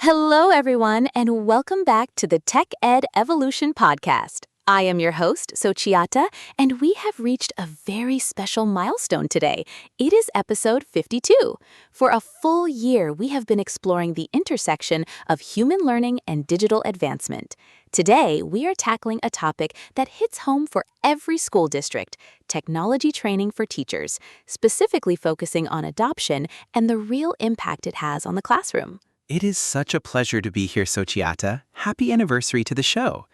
Hello, everyone, and welcome back to the Tech Ed Evolution Podcast. I am your host, Sochiata, and we have reached a very special milestone today. It is episode 52. For a full year, we have been exploring the intersection of human learning and digital advancement. Today, we are tackling a topic that hits home for every school district: technology training for teachers, specifically focusing on adoption and the real impact it has on the classroom. It is such a pleasure to be here, Sochiata. Happy anniversary to the show.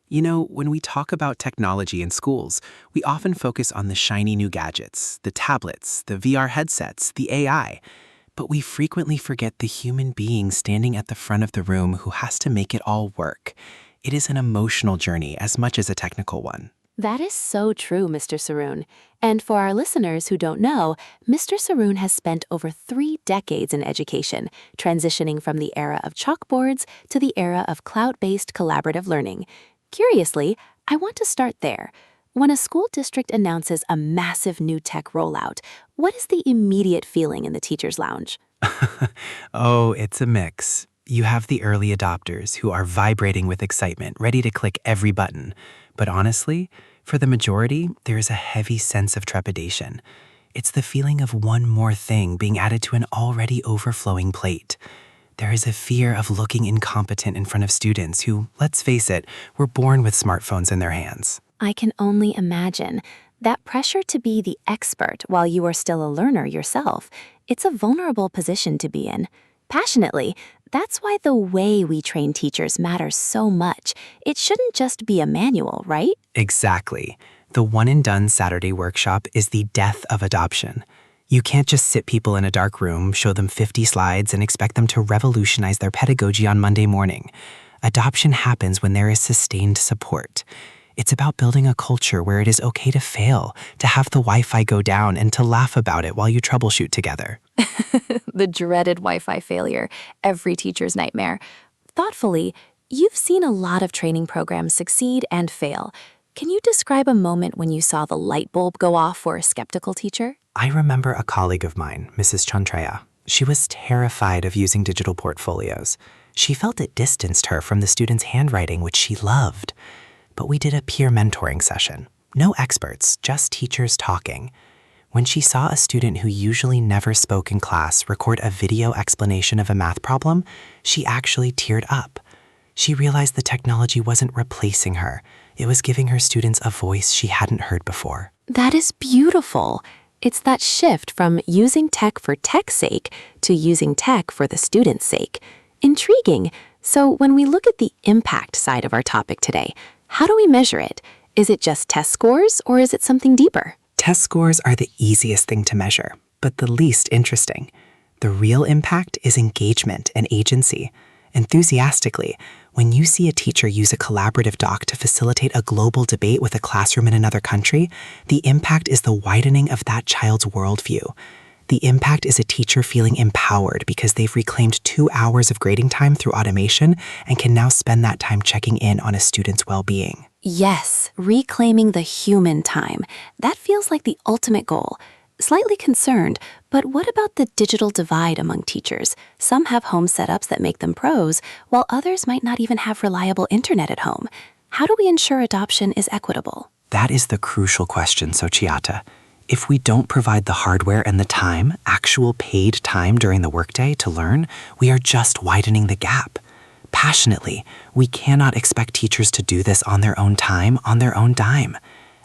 You know, when we talk about technology in schools, we often focus on the shiny new gadgets, the tablets, the VR headsets, the AI. But we frequently forget the human being standing at the front of the room who has to make it all work. It is an emotional journey as much as a technical one. That is so true, Mr. Saroon. And for our listeners who don't know, Mr. Saroon has spent over 3 decades in education, transitioning from the era of chalkboards to the era of cloud-based collaborative learning. Curiously, I want to start there. When a school district announces a massive new tech rollout, what is the immediate feeling in the teacher's lounge? Oh, it's a mix. You have the early adopters who are vibrating with excitement, ready to click every button. But honestly, for the majority, there is a heavy sense of trepidation. It's the feeling of one more thing being added to an already overflowing plate. There is a fear of looking incompetent in front of students who, let's face it, were born with smartphones in their hands. I can only imagine. That pressure to be the expert while you are still a learner yourself, it's a vulnerable position to be in. Passionately, that's why the way we train teachers matters so much. It shouldn't just be a manual, right? Exactly. The one-and-done Saturday workshop is the death of adoption. You can't just sit people in a dark room, show them 50 slides, and expect them to revolutionize their pedagogy on Monday morning. Adoption happens when there is sustained support. It's about building a culture where it is okay to fail, to have the Wi-Fi go down, and to laugh about it while you troubleshoot together. The dreaded Wi-Fi failure, every teacher's nightmare. Thoughtfully, you've seen a lot of training programs succeed and fail. Can you describe a moment when you saw the light bulb go off for a skeptical teacher? I remember a colleague of mine, Mrs. Chantreya. She was terrified of using digital portfolios. She felt it distanced her from the students' handwriting, which she loved. But we did a peer mentoring session. No experts, just teachers talking. When she saw a student who usually never spoke in class record a video explanation of a math problem, she actually teared up. She realized the technology wasn't replacing her. It was giving her students a voice she hadn't heard before. That is beautiful. It's that shift from using tech for tech's sake to using tech for the student's sake. Intriguing. So when we look at the impact side of our topic today, how do we measure it? Is it just test scores, or is it something deeper? Test scores are the easiest thing to measure, but the least interesting. The real impact is engagement and agency. Enthusiastically, when you see a teacher use a collaborative doc to facilitate a global debate with a classroom in another country, the impact is the widening of that child's worldview. The impact is a teacher feeling empowered because they've reclaimed 2 hours of grading time through automation and can now spend that time checking in on a student's well-being. Yes, reclaiming the human time. That feels like the ultimate goal. Slightly concerned, but what about the digital divide among teachers? Some have home setups that make them pros, while others might not even have reliable internet at home. How do we ensure adoption is equitable? That is the crucial question, Sochiata. If we don't provide the hardware and the time, actual paid time during the workday to learn, we are just widening the gap. Passionately, we cannot expect teachers to do this on their own time, on their own dime.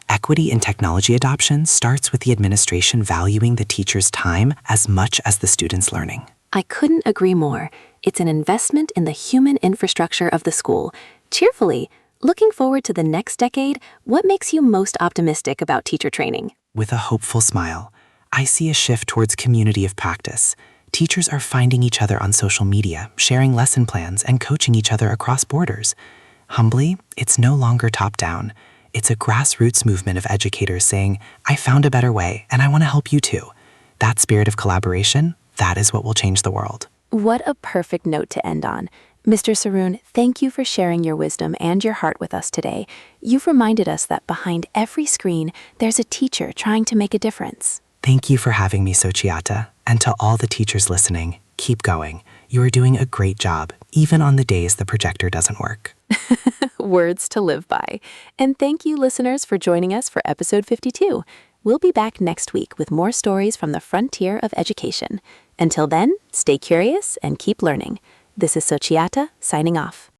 Equity in technology adoption starts with the administration valuing the teacher's time as much as the student's learning. I couldn't agree more. It's an investment in the human infrastructure of the school. Cheerfully, looking forward to the next decade, what makes you most optimistic about teacher training? With a hopeful smile, I see a shift towards community of practice. Teachers are finding each other on social media, sharing lesson plans, and coaching each other across borders. Humbly, it's no longer top-down. It's a grassroots movement of educators saying, I found a better way, and I want to help you too. That spirit of collaboration, that is what will change the world. What a perfect note to end on. Mr. Saroon, thank you for sharing your wisdom and your heart with us today. You've reminded us that behind every screen, there's a teacher trying to make a difference. Thank you for having me, Sochiata. And to all the teachers listening, keep going. You are doing a great job, even on the days the projector doesn't work. Words to live by. And thank you, listeners, for joining us for episode 52. We'll be back next week with more stories from the frontier of education. Until then, stay curious and keep learning. This is Xochitl signing off.